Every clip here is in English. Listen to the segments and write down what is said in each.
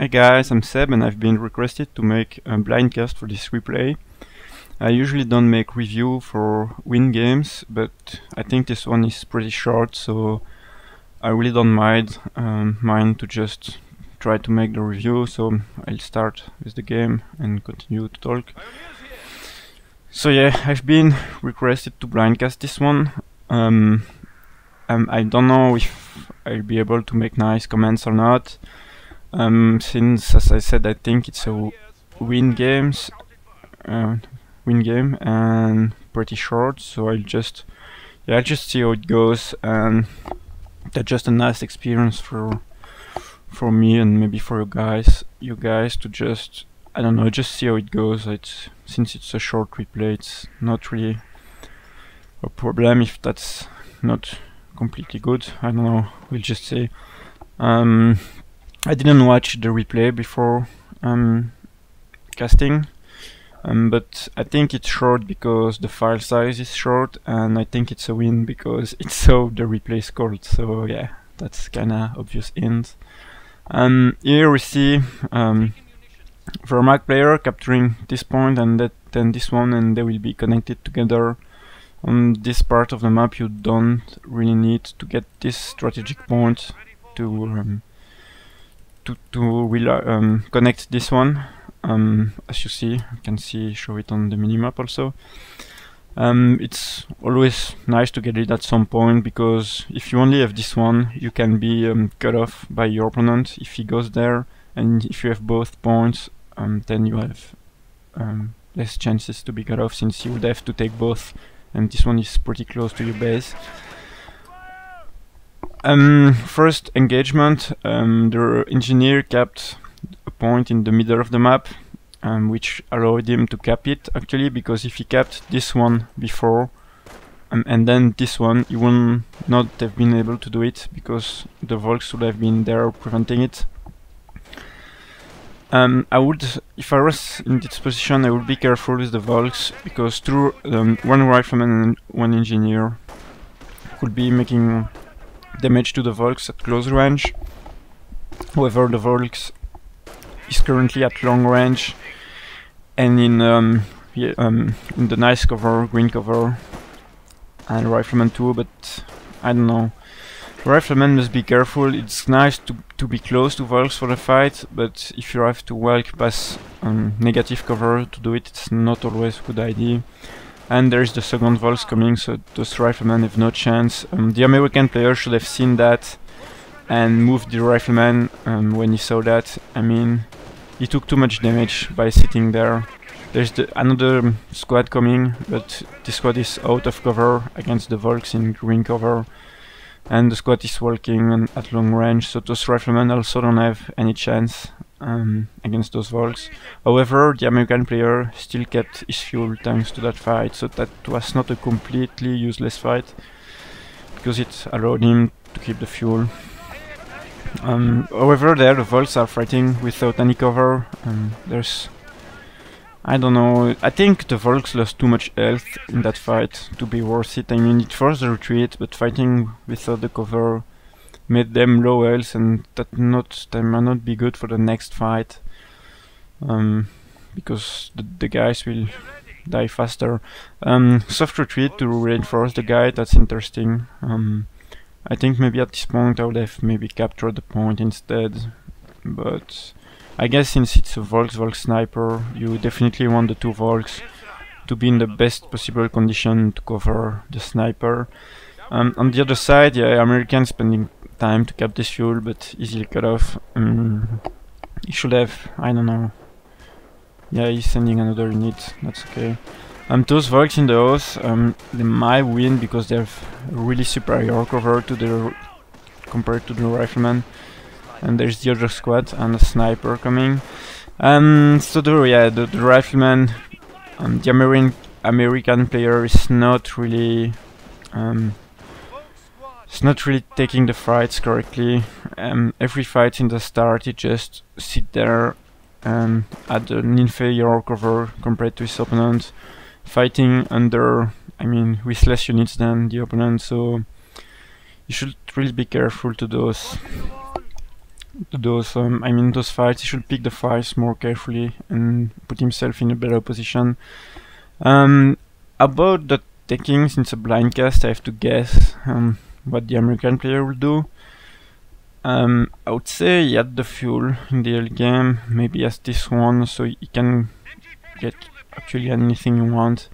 Hey guys, I'm Seb and I've been requested to make a blind cast for this replay. I usually don't make review for win games, but I think this one is pretty short, so I really don't mind to just try to make the review, so I'll start with the game and continue to talk. So yeah, I've been requested to blind cast this one. I don't know if I'll be able to make nice comments or not. Since, as I said, I think it's a win game and pretty short, so I'll just see how it goes, and that's just a nice experience for me and maybe for you guys to just, I don't know, just see how it goes. Since it's a short replay, it's not really a problem if that's not completely good. I don't know, we'll just say. I didn't watch the replay before casting, but I think it's short because the file size is short, and I think it's a win because it's so the replay scored. So yeah, that's kinda obvious hint. Here we see Vermac player capturing this point and then this one, and they will be connected together. On this part of the map you don't really need to get this strategic point to connect this one. As you see, you can show it on the minimap also. It's always nice to get it at some point, because if you only have this one, you can be cut off by your opponent if he goes there, and if you have both points, then you have less chances to be cut off, since you would have to take both, and this one is pretty close to your base. First engagement, the engineer capped a point in the middle of the map, which allowed him to cap it actually, because if he capped this one before and then this one, he would not have been able to do it, because the Volks would have been there preventing it. If I was in this position, I would be careful with the Volks, because through one rifleman and one engineer could be making damage to the Volks at close range. However, the Volks is currently at long range and in the nice cover, green cover, and rifleman too, but I don't know. Rifleman must be careful. It's nice to be close to Volks for the fight, but if you have to walk past negative cover to do it, it's not always a good idea. And there's the second Volks coming, so those riflemen have no chance. The American player should have seen that and moved the rifleman when he saw that. I mean, he took too much damage by sitting there. There's another squad coming, but this squad is out of cover against the Volks in green cover, and the squad is walking at long range, so those riflemen also don't have any chance against those Volks. However, the American player still kept his fuel thanks to that fight, so that was not a completely useless fight, because it allowed him to keep the fuel. However, there the Volks are fighting without any cover. I don't know, I think the Volks lost too much health in that fight to be worth it. I mean, it forced the retreat, but fighting without the cover made them low health, and that might not be good for the next fight, because the guys will die faster. Soft retreat to reinforce the guy, that's interesting. I think maybe at this point I would have maybe captured the point instead, but I guess since it's a Volks sniper, you definitely want the two Volks to be in the best possible condition to cover the sniper. On the other side, yeah, Americans spending time to cap this fuel, but easily cut off. He should have, I don't know. Yeah, he's sending another unit, that's okay. Those Volks in the house, they might win because they have really superior cover compared to the rifleman. And there's the other squad and a sniper coming. So the rifleman, the American player is not really taking the fights correctly. Every fight in the start he just sit there at an inferior cover compared to his opponent, fighting under, I mean, with less units than the opponent, so you should really be careful to those. those I mean those fights. He should pick the fights more carefully and put himself in a better position. About the taking, since a blind cast, I have to guess what the American player will do. I would say he had the fuel in the early game, maybe as this one, so he can get actually anything you want.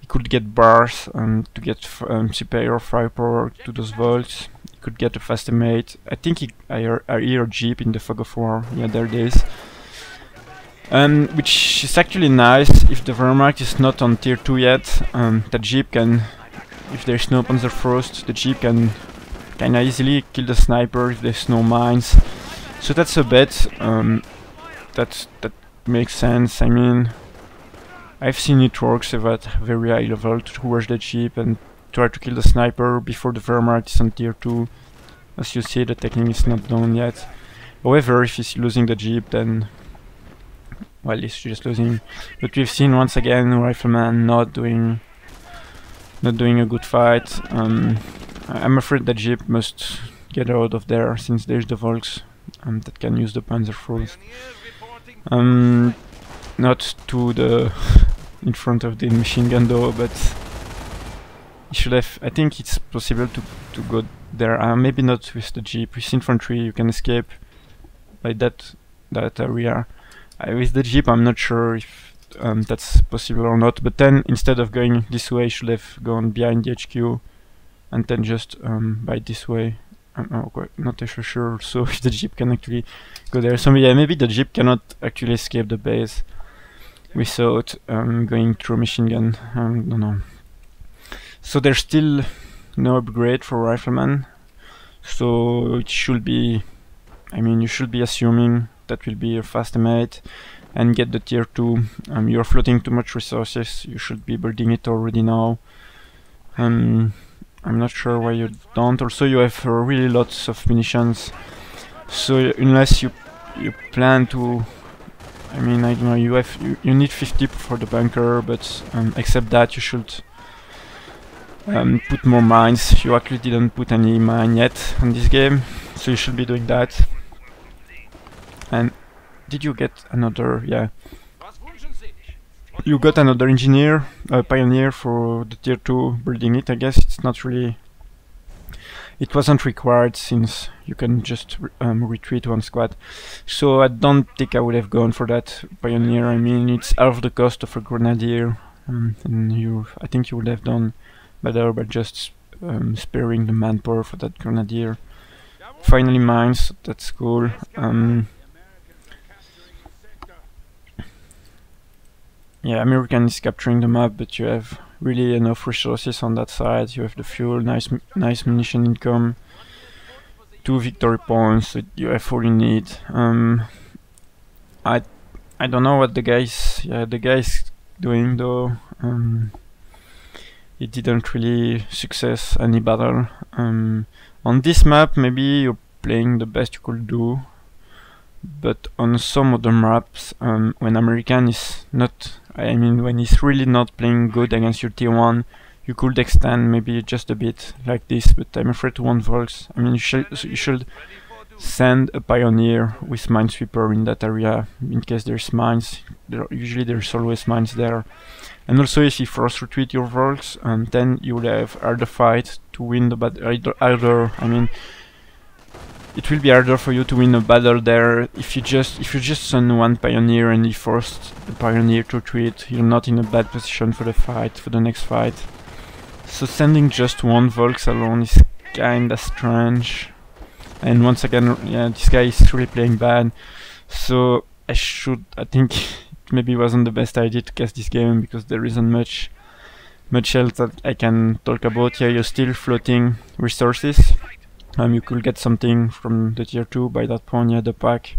He could get bars to get superior firepower to those volts. He could get a fast mate. I think I hear a jeep in the fog of war. Yeah, there it is. Which is actually nice if the Wehrmacht is not on tier 2 yet. The jeep can, if there's no Panzerfaust, the jeep can kinda easily kill the sniper if there's no mines. So that's a bet. That makes sense. I mean, I've seen it works at very high level to rush the jeep and try to kill the sniper before the Wehrmacht is on tier 2. As you see, the technique is not done yet. However, if he's losing the jeep, then well, he's just losing. But we've seen once again Rifleman not doing a good fight. I'm afraid the jeep must get out of there since there's the Volks that can use the Panzerfaust. Not to the in front of the machine gun though, but he should have. I think it's possible to go there. Maybe not with the jeep. With infantry, you can escape by that area. With the jeep, I'm not sure if that's possible or not. But then instead of going this way, you should have gone behind the HQ and then just by this way. I'm not actually sure. So if the jeep can actually go there. So yeah, maybe the jeep cannot actually escape the base without going through machine gun. I don't know. So there's still no upgrade for Rifleman. So it should be, I mean, you should be assuming that will be a fast mate and get the tier 2. You're floating too much resources. You should be building it already now. I'm not sure why you don't. Also, you have really lots of munitions. So unless you plan to, I mean, I don't know. You need 50 for the bunker, but except that, you should put more mines. You actually didn't put any mine yet on this game, so you should be doing that. And did you get another? Yeah, you got another engineer, pioneer for the tier 2 building it. I guess it's not really. It wasn't required since you can just retreat one squad. So I don't think I would have gone for that pioneer. I mean, it's half the cost of a grenadier, and I think you would have done better by just sparing the manpower for that grenadier. Finally, mines. That's cool. Yeah, American is capturing the map, but you have really enough resources on that side. You have the fuel, nice munition income, 2 victory points. So you have all you need. I don't know what the guy's doing though. It didn't really success any battle. On this map, maybe you're playing the best you could do. But on some other maps, when American is not, I mean, when he's really not playing good against your tier 1, you could extend maybe just a bit like this. But I'm afraid to want Volks. I mean, you should send a pioneer with minesweeper in that area in case there's mines. Usually there's always mines there. And also, if you force retreat your Volks, then you will have harder fight to win the battle. I mean, it will be harder for you to win a battle there if you just send one pioneer and you force the pioneer to retreat. You're not in a bad position for the next fight. So sending just one Volks alone is kinda strange. And once again, yeah, this guy is really playing bad. So I think it maybe wasn't the best idea to cast this game because there isn't much else that I can talk about. Here you're still floating resources. You could get something from the tier 2 by that point, yeah, the pack.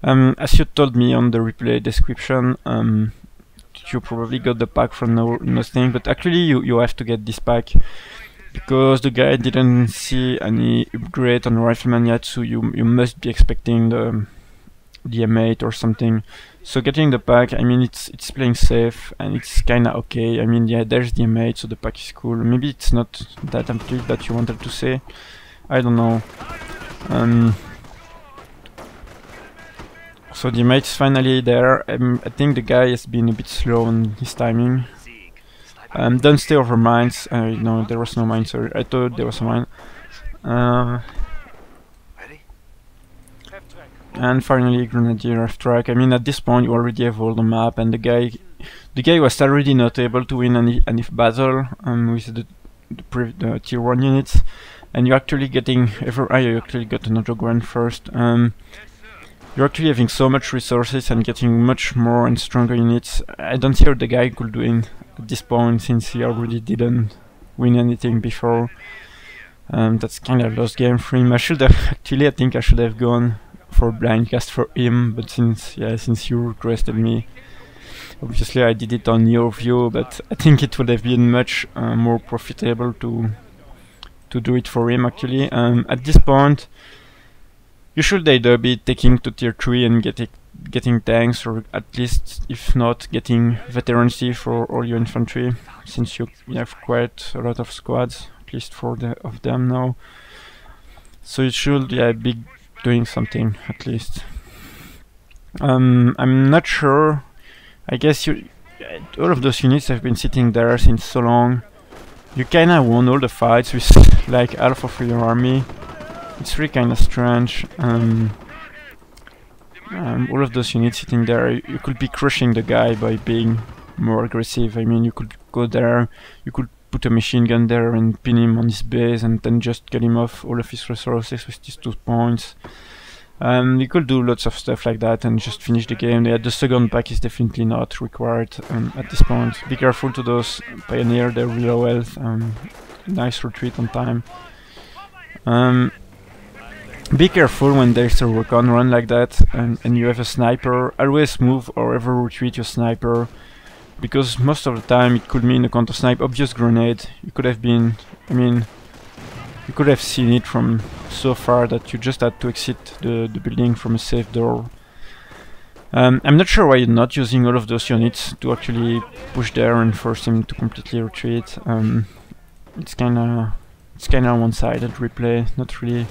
As you told me on the replay description, you probably got the pack from nothing, but actually you have to get this pack because the guy didn't see any upgrade on Rifleman yet, so you must be expecting the M8 or something. So getting the pack, I mean, it's playing safe and it's kinda okay. I mean, yeah, there's the M8, so the pack is cool. Maybe it's not that amplitude that you wanted to say. I don't know. So the mate's finally there. I think the guy has been a bit slow on his timing. Don't stay over mines. No, there was no mine, sorry. I thought there was a mine. And finally Grenadier F-Track. I mean, at this point you already have all the map, and the guy was already not able to win any battle with the tier 1 units, and you're actually getting you actually got another grand first. You're actually having so much resources and getting much more and stronger units. I don't see what the guy could win at this point, since he already didn't win anything before. That's kind of a lost game for him. I think I should have gone for blind cast for him, but since you requested me, obviously I did it on your view, but I think it would have been much more profitable to do it for him actually. At this point you should either be taking to tier 3 and getting tanks, or at least, if not, getting veterancy for all your infantry, since you have quite a lot of squads, at least 4 of them now. So you should be doing something at least. I'm not sure. I guess all of those units have been sitting there since so long. You kinda won all the fights with like half of your army. It's really kinda strange. All of those units sitting there, you could be crushing the guy by being more aggressive. I mean, you could go there, you could put a machine gun there and pin him on his base, and then just get him off all of his resources with these 2 points. You could do lots of stuff like that and just finish the game. The second pack is definitely not required at this point. Be careful to those Pioneer, they're really low health. Nice retreat on time. Be careful when there's a recon run like that and you have a sniper. Always move or ever retreat your sniper, because most of the time it could mean a counter snipe, obvious grenade. You could have been, I mean, you could have seen it from so far that you just had to exit the building from a safe door. I'm not sure why you're not using all of those units to actually push there and force him to completely retreat. It's kinda one-sided replay, not really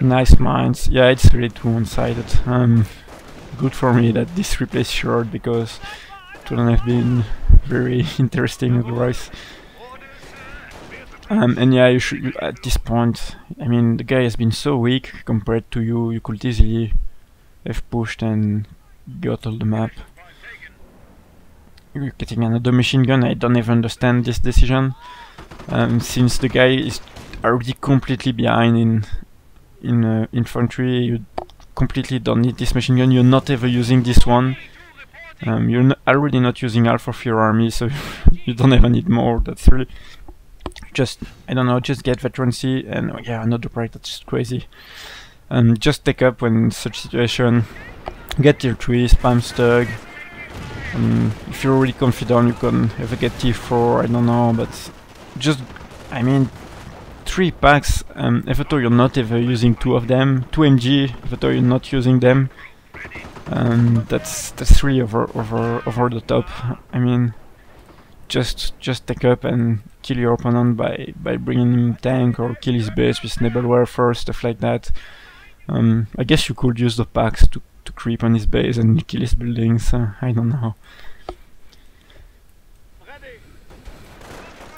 nice mines. Yeah, it's really too one-sided. Good for me that this replay is short, because it wouldn't have been very interesting otherwise. And yeah, you should, at this point, I mean, the guy has been so weak compared to you. You could easily have pushed and got all the map. You're getting another machine gun. I don't even understand this decision. Since the guy is already completely behind in infantry, you completely don't need this machine gun. You're not ever using this one. You're already not using half of your army, so you don't ever need more. That's really just, I don't know, just get veterancy. And oh yeah, another break, that's just crazy. Just take up when in such situation. Get tier 3, spam stug. If you're really confident, you can ever get tier 4, I don't know, but just, I mean, 3 packs, even though you're not ever using 2 of them, 2 MG, even though you're not using them, that's really over the top. I mean, just take up and kill your opponent by bringing him tank, or kill his base with Nebelware first, stuff like that. I guess you could use the packs to creep on his base and kill his buildings. I don't know.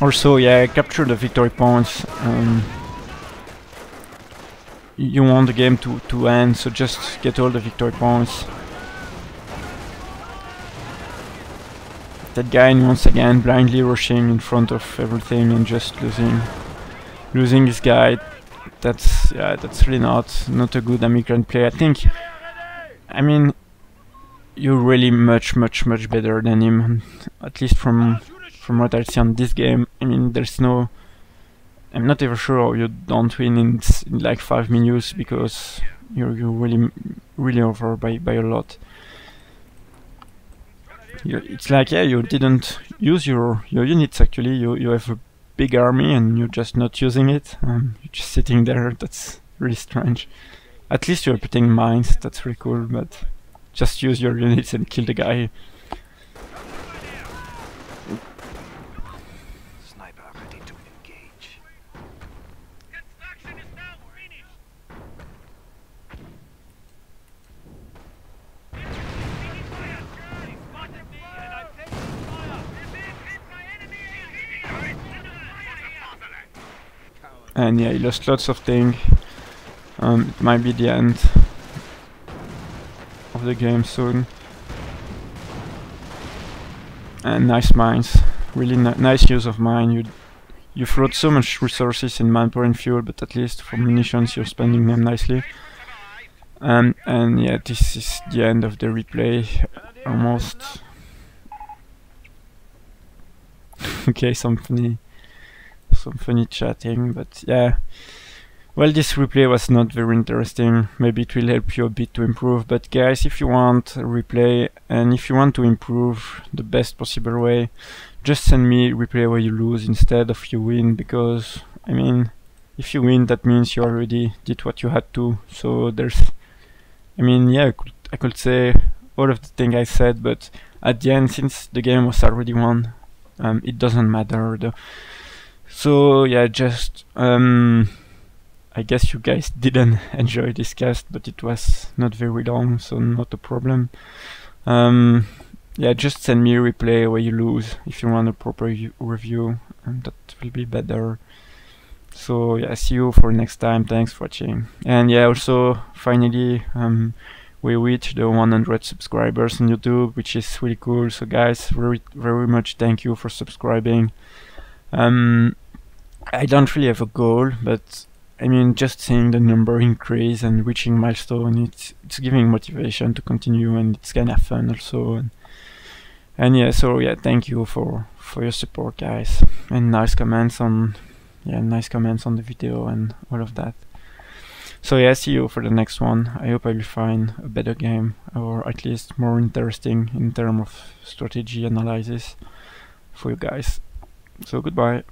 Also, yeah, capture the victory points. You want the game to end, so just get all the victory points. That guy once again blindly rushing in front of everything and just losing this guy. That's really not a good American play. I mean, you're really much better than him, at least from what I see on this game. I mean, I'm not even sure how you don't win in like 5 minutes, because you're really over by a lot. It's like, yeah, you didn't use your units actually. You have a big army and you're just not using it. You're just sitting there. That's really strange. At least you're putting mines. That's really cool, but just use your units and kill the guy. Sniper ready to engage. and yeah, he lost lots of things. It might be the end of the game soon. And nice mines, really nice use of mine. You float so much resources in manpower and fuel, but at least for munitions you're spending them nicely. And yeah, this is the end of the replay, almost. Okay, some funny chatting, but yeah. Well, this replay was not very interesting. Maybe it will help you a bit to improve. But guys, if you want a replay and if you want to improve the best possible way, just send me a replay where you lose instead of you win, because I mean, if you win, that means you already did what you had to. So there's, I mean, yeah, I could say all of the things I said, but at the end, since the game was already won, it doesn't matter. So yeah, just I guess you guys didn't enjoy this cast, but it was not very long, so not a problem. Yeah, just send me a replay where you lose if you want a proper review, and that will be better. So yeah, see you for next time. Thanks for watching. And yeah, also finally we reached the 100 subscribers on YouTube, which is really cool. So guys, very much thank you for subscribing. I don't really have a goal, but I mean, just seeing the number increase and reaching milestone, it's giving motivation to continue, and it's kind of fun also. And yeah, so yeah, thank you for your support, guys, and nice comments on the video and all of that. So yeah, see you for the next one. I hope I will find a better game, or at least more interesting in terms of strategy analysis for you guys. So goodbye.